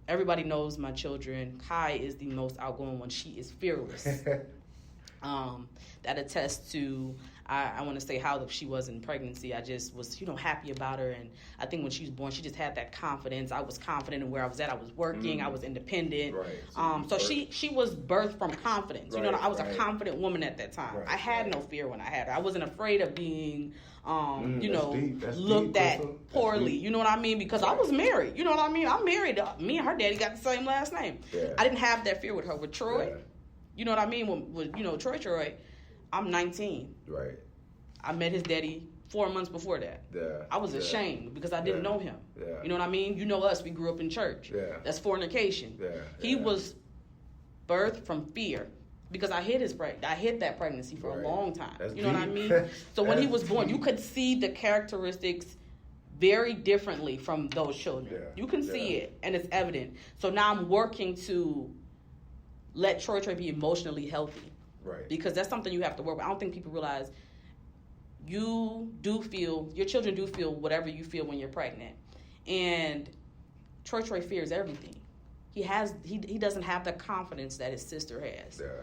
everybody knows my children. Kai is the most outgoing one. She is fearless. That attests to, I want to say how she was in pregnancy. I just was, happy about her. And I think when she was born, she just had that confidence. I was confident in where I was at. I was working. I was independent. Right. So she was birthed from confidence. Right, I was a confident woman at that time. Right, I had no fear when I had her. I wasn't afraid of being, that's looked deep, at Crystal. poorly. You know what I mean? Because I was married. You know what I mean? I'm married. Me and her daddy got the same last name. Yeah. I didn't have that fear with her. With Troy, Yeah. you know what I mean? With Troy, I'm 19. Right. I met his daddy 4 months before that. Yeah. I was ashamed because I didn't know him. Yeah. You know what I mean? You know us. We grew up in church. Yeah. That's fornication. Yeah. He was birthed from fear because I hid that pregnancy for a long time. That's you know what I deep. mean? So when he was That's born, deep. you could see the characteristics very differently from those children. Yeah. You can see it, and it's evident. So now I'm working to let Troy be emotionally healthy. Right. Because that's something you have to work with. I don't think people realize your children do feel whatever you feel when you're pregnant. And Troy fears everything. He doesn't have the confidence that his sister has. Yeah.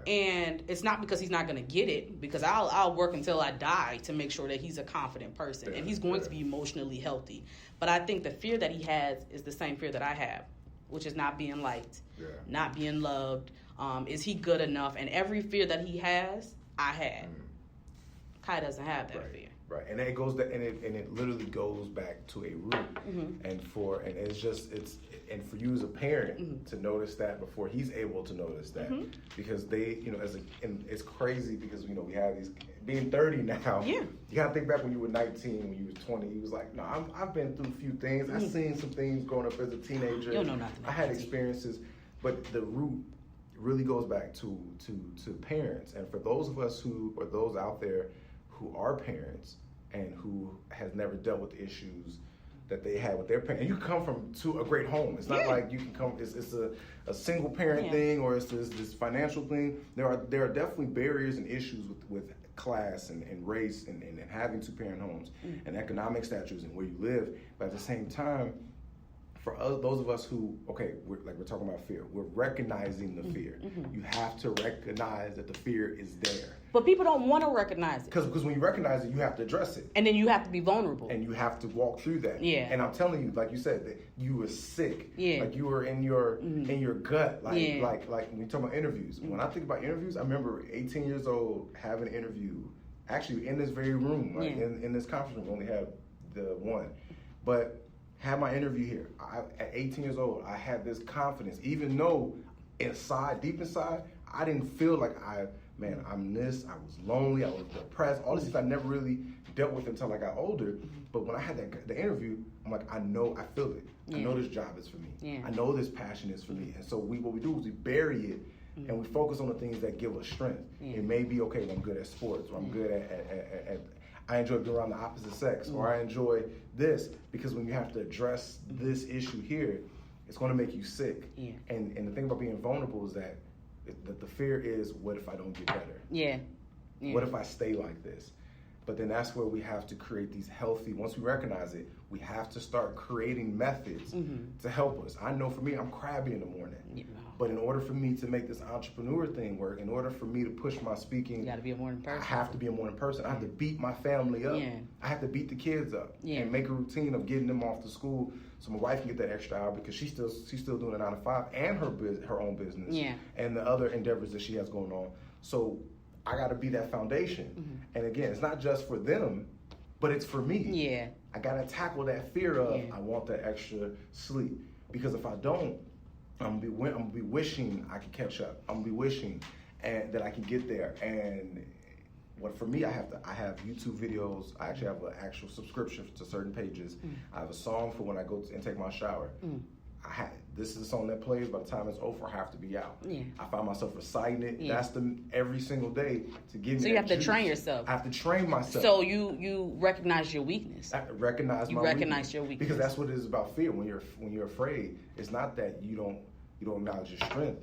And it's not because he's not going to get it, because I'll work until I die to make sure that he's a confident person. And he's going to be emotionally healthy. But I think the fear that he has is the same fear that I have, which is not being liked, not being loved. Is he good enough? And every fear that he has, I had. Kai doesn't have that fear. Right, and it goes and it literally goes back to a root, and for you as a parent to notice that before he's able to notice that, because they, and it's crazy because we have these being 30 now. Yeah. You gotta think back when you were 19, when you were 20. You was like, no, I've been through a few things. I've seen some things growing up as a teenager. You don't know nothing. I had experiences, but the root really goes back to parents, and for those of us or those out there who are parents and who has never dealt with the issues that they had with their parents. And you come to a great home. It's not like you can come, it's a single parent thing, or it's this financial thing. There are definitely barriers and issues with class and race and having two parent homes and economic statutes and where you live. But at the same time, for those of us who, we're talking about fear, we're recognizing the fear. You have to recognize that the fear is there. But people don't want to recognize it. Because when you recognize it, you have to address it. And then you have to be vulnerable. And you have to walk through that. Yeah. And I'm telling you, like you said, that you were sick. Yeah. Like you were in your gut. Like when you talk about interviews. When I think about interviews, I remember 18 years old having an interview, actually in this very room, in this conference room. We only had the one. But had my interview here. At 18 years old, I had this confidence, even though deep inside, I didn't feel like I'm this, I was lonely, I was depressed, all these things I never really dealt with until I got older. But when I had the interview, I'm like, I feel it. I know this job is for me. Yeah. I know this passion is for me. And so what we do is we bury it and we focus on the things that give us strength. It may be, well, I'm good at sports, or I'm good at I enjoy being around the opposite sex, or I enjoy this, because when you have to address this issue here, it's going to make you sick. Yeah. And the thing about being vulnerable is that the fear is, what if I don't get better? Yeah. What if I stay like this? But then that's where we have to create these healthy, once we recognize it, we have to start creating methods to help us. I know for me, I'm crabby in the morning. Yeah. But in order for me to make this entrepreneur thing work, in order for me to push my speaking, You got to be a morning person. I have to be a morning person. I have to beat my family up. Yeah. I have to beat the kids up Yeah. and make a routine of getting them off to school so my wife can get that extra hour, because she's still doing a 9 to 5 and her own business and the other endeavors that she has going on. So I got to be that foundation. And again, it's not just for them, but it's for me. Yeah. I got to tackle that fear of I want that extra sleep, because if I don't, I'm gonna be wishing I could catch up. I'm gonna be wishing that I can get there. And for me, I have YouTube videos. I actually have an actual subscription to certain pages. I have a song for when I go and take my shower. This is a song that plays. By the time it's over, I have to be out. Yeah. I find myself reciting it. That's every single day to give me. So you that have to juice. train yourself. I have to train myself. So you recognize your weakness. I recognize your weakness, because that's what it is about fear. When you're afraid, it's not that you don't acknowledge your strength.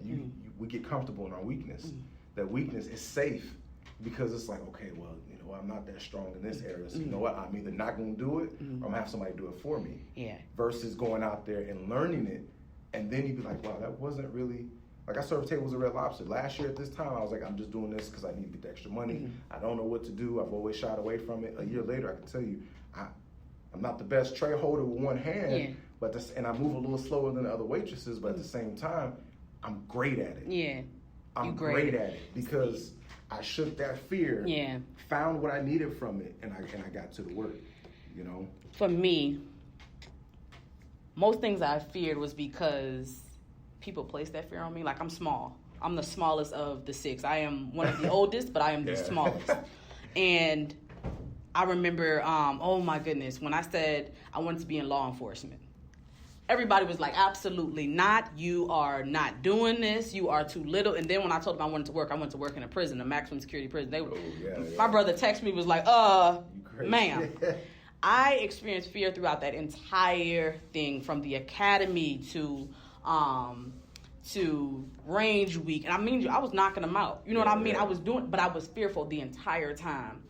We get comfortable in our weakness. That weakness is safe, because it's like, okay, well, I'm not that strong in this area, so you know what? I'm either not going to do it, or I'm going to have somebody do it for me. Yeah. Versus going out there and learning it And then you'd be like, wow, that wasn't really, like I served tables at Red Lobster. Last year at this time, I was like, I'm just doing this because I need to get the extra money. I don't know what to do. I've always shied away from it. A year later, I can tell you, I'm not the best tray holder with one hand, and I move a little slower than the other waitresses, but at the same time, I'm great at it. Yeah. I'm great at it because I shook that fear, found what I needed from it, and I got to the work, you know? For me, most things I feared was because people placed that fear on me. Like, I'm small. I'm the smallest of the 6. I am one of the oldest, but I am the smallest. And I remember, oh my goodness, when I said I wanted to be in law enforcement, everybody was like, absolutely not. You are not doing this. You are too little. And then when I told them I went to work in a prison, a maximum security prison. My brother texted me, was like, ma'am. I experienced fear throughout that entire thing, from the academy to range week. And I mean, I was knocking them out. You know what I mean? I was doing, but I was fearful the entire time.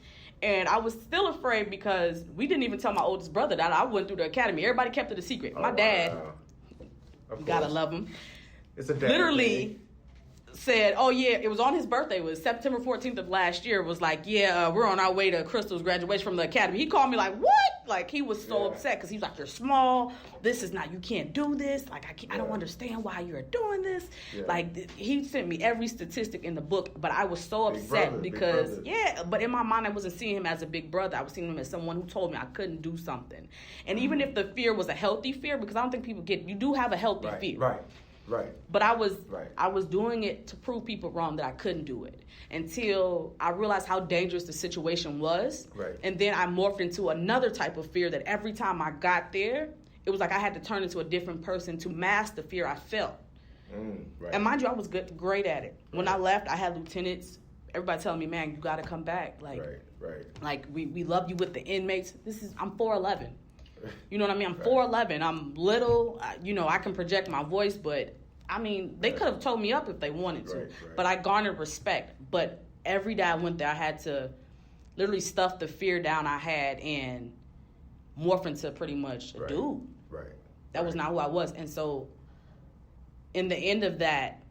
And I was still afraid because we didn't even tell my oldest brother that I went through the academy. Everybody kept it a secret. My dad, you gotta love him. It's a dad literally said, oh yeah, it was on his birthday. It was September 14th of last year. Was like, we're on our way to Crystal's graduation from the academy. He called me like, what? Like, he was so upset because he was like, you're small. This is not, you can't do this. Like, I don't understand why you're doing this. Like, he sent me every statistic in the book, but I was so upset because, but in my mind, I wasn't seeing him as a big brother. I was seeing him as someone who told me I couldn't do something. And even if the fear was a healthy fear, because I don't think people you do have a healthy fear. Right. But I was doing it to prove people wrong that I couldn't do it until I realized how dangerous the situation was. Right. And then I morphed into another type of fear that every time I got there, it was like I had to turn into a different person to mask the fear I felt. And mind you, I was great at it. When I left, I had lieutenants. Everybody telling me, man, you got to come back. Like, like we love you with the inmates. I'm 4'11". You know what I mean? I'm 4'11". I'm little. I can project my voice, but I mean, they could have told me up if they wanted to. But I garnered respect. But every day I went there, I had to literally stuff the fear down I had and morph into pretty much a dude. That was not who I was. And so, in the end of that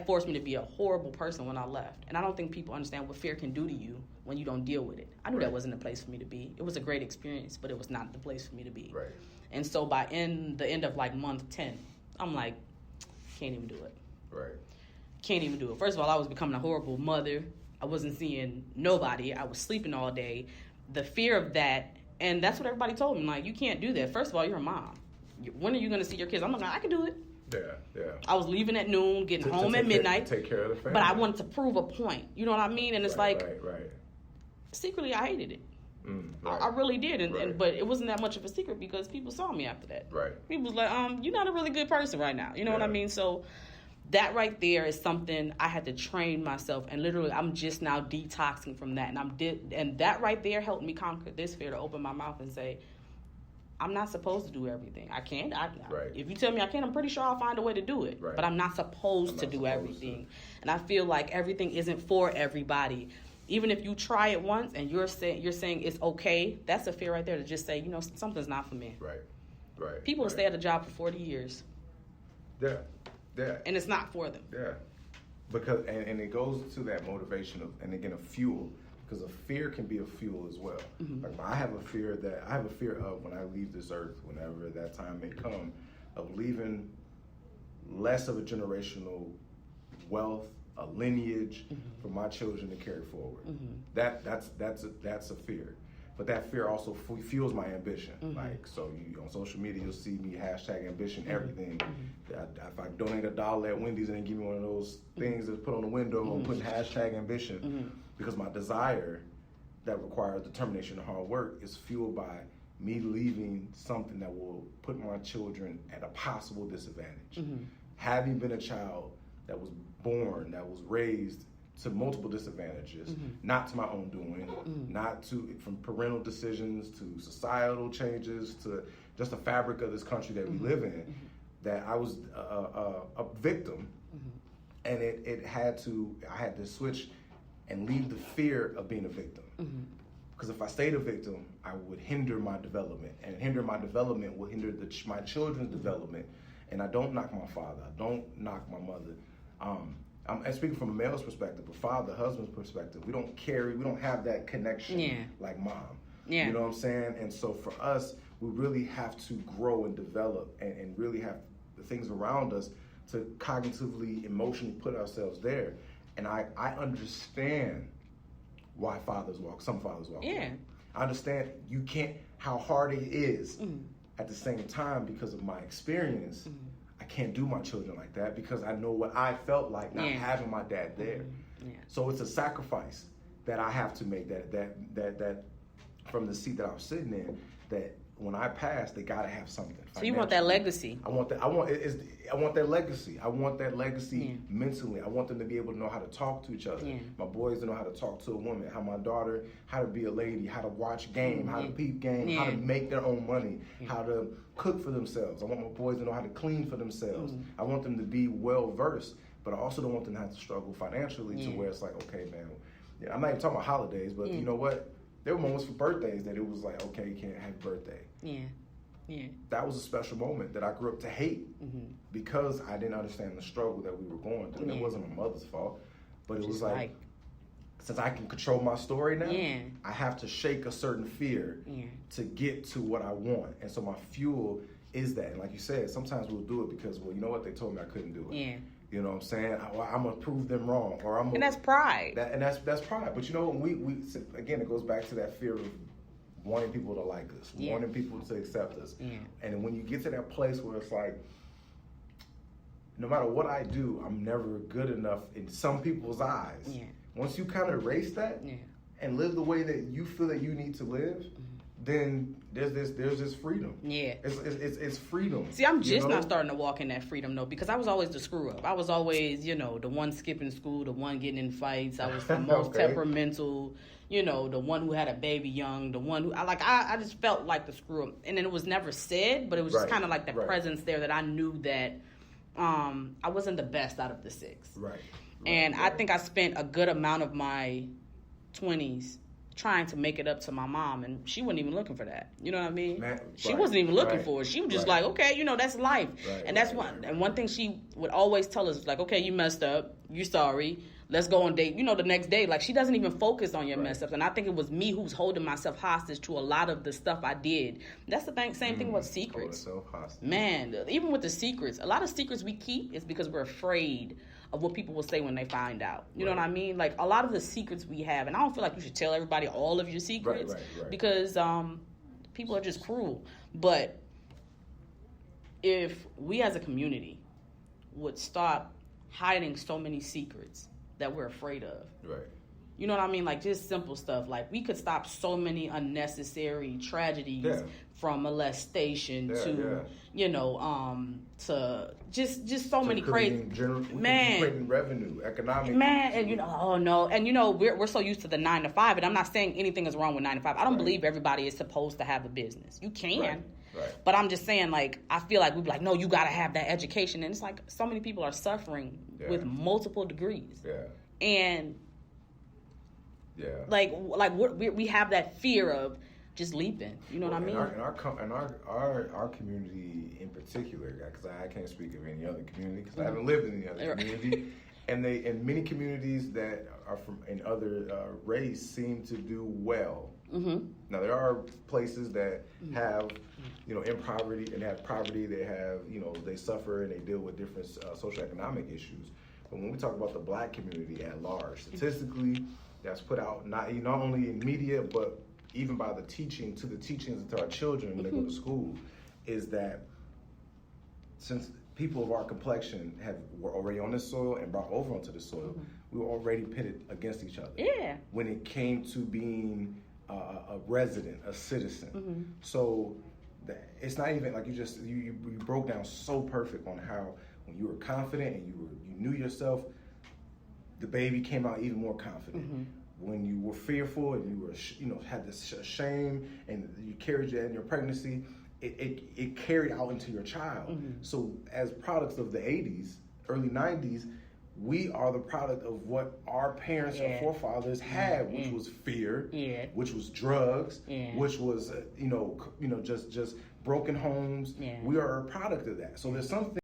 forced me to be a horrible person when I left. And I don't think people understand what fear can do to you when you don't deal with it. I knew that wasn't the place for me to be. It was a great experience, but it was not the place for me to be. And so by the end of like month 10, I'm like, can't even do it. Can't even do it. First of all, I was becoming a horrible mother. I wasn't seeing nobody. I was sleeping all day. The fear of that, and that's what everybody told me. Like, you can't do that. First of all, you're a mom. When are you going to see your kids? I'm like, I can do it. I was leaving at noon, getting home at midnight. Take care of the family. But I wanted to prove a point. You know what I mean? And it's secretly I hated it. I really did. But it wasn't that much of a secret because people saw me after that. People was like, you're not a really good person right now. You know what I mean? So that right there is something I had to train myself. And literally, I'm just now detoxing from that. And that right there helped me conquer this fear, to open my mouth and say, I'm not supposed to do everything. I can't. If you tell me I can, I'm pretty sure I'll find a way to do it. But I'm not supposed to do everything. And I feel like everything isn't for everybody. Even if you try it once and you're saying it's okay, that's a fear right there to just say, something's not for me. People will stay at a job for 40 years. And it's not for them. Because and it goes to that motivation of, and again, a fuel. Because a fear can be a fuel as well. Like, I have a fear of when I leave this earth, whenever that time may come, of leaving less of a generational wealth, a lineage for my children to carry forward. That's a fear. But that fear also fuels my ambition. Like, so on social media, you'll see me #ambition everything. If I donate $1 at Wendy's and they give me one of those things that's put on the window, I'm putting #ambition. Because my desire that requires determination and hard work is fueled by me leaving something that will put my children at a possible disadvantage. Having been a child that was born, that was raised to multiple disadvantages, not to my own doing, from parental decisions to societal changes to just the fabric of this country that we live in, that I was a victim, and I had to switch and leave the fear of being a victim. Because if I stayed a victim, I would hinder my development, and hinder my development will hinder my children's development, and and I don't knock my father. I don't knock my mother. I'm speaking from a male's perspective, but father, husband's perspective. We don't have that connection like mom. Yeah. You know what I'm saying? And so for us, we really have to grow and develop and really have the things around us to cognitively, emotionally put ourselves there. And I understand why some fathers walk away. I understand how hard it is. At the same time, because of my experience, I can't do my children like that because I know what I felt like not having my dad there. So it's a sacrifice that I have to make that from the seat that I was sitting in, that when I pass, they gotta have something. So you want that legacy? I want that. I want that legacy. I want that legacy mentally. I want them to be able to know how to talk to each other. My boys to know how to talk to a woman. How my daughter, how to be a lady, how to watch game, how to peep game, how to make their own money, how to cook for themselves. I want my boys to know how to clean for themselves. I want them to be well versed, but I also don't want them to have to struggle financially to where it's like, okay, man, I'm not even talking about holidays, but you know what? There were moments for birthdays that it was like, okay, you can't have a birthday. That was a special moment that I grew up to hate because I didn't understand the struggle that we were going through. And it wasn't my mother's fault, but it was like, since I can control my story now, I have to shake a certain fear to get to what I want. And so my fuel is that. And like you said, sometimes we'll do it because, well, you know what? They told me I couldn't do it. You know what I'm saying? I'm gonna prove them wrong, and that's pride. That's pride. But you know, we again, it goes back to that fear of wanting people to like us, wanting people to accept us. And when you get to that place where it's like, no matter what I do, I'm never good enough in some people's eyes. Once you kind of erase that and live the way that you feel that you need to live, then there's this freedom. It's freedom. See, I'm just not starting to walk in that freedom though, because I was always the screw up. I was always, the one skipping school, the one getting in fights. I was the most temperamental, the one who had a baby young, the one who I just felt like the screw up. And then it was never said, but it was just kind of like the presence there that I knew that I wasn't the best out of the six. And I think I spent a good amount of my 20s trying to make it up to my mom, and she wasn't even looking for that. You know what I mean? She wasn't even looking for it. She was just like, okay, that's life. And that's one thing she would always tell us was like, okay, you messed up. You're sorry. Let's go on date. The next day, like she doesn't even focus on your mess ups. And I think it was me who was holding myself hostage to a lot of the stuff I did. That's the same thing with secrets. Man, even with the secrets, a lot of secrets we keep is because we're afraid of what people will say when they find out. You know what I mean? Like a lot of the secrets we have, and I don't feel like you should tell everybody all of your secrets because people are just cruel. But if we as a community would stop hiding so many secrets that we're afraid of. You know what I mean? Like just simple stuff. Like we could stop so many unnecessary tragedies from molestation to just so many crazy creating revenue, economic and we're so used to the 9 to 5, and I'm not saying anything is wrong with 9 to 5. I don't believe everybody is supposed to have a business. You can. But I'm just saying, like, I feel like we'd be like, no, you got to have that education. And it's like so many people are suffering with multiple degrees. And like we have that fear of just leaping. You know what I mean? In our community in particular, because I can't speak of any other community because I haven't lived in any other community. And many communities that are from in other race seem to do well. Now there are places that have, in poverty and have poverty. They have, they suffer and they deal with different socioeconomic issues. But when we talk about the Black community at large, statistically, that's put out not only in media but even by the teachings to our children when they go to school, is that since people of our complexion were already on this soil and brought over onto the soil, we were already pitted against each other. When it came to being a resident, a citizen. So it's not even like you broke down so perfect on how when you were confident and you knew yourself, the baby came out even more confident. When you were fearful and you were had this shame and you carried it in your pregnancy, it carried out into your child. So as products of the 80s, early 90s, we are the product of what our parents or forefathers had, which was fear, which was drugs, which was just broken homes. We are a product of that. So there's something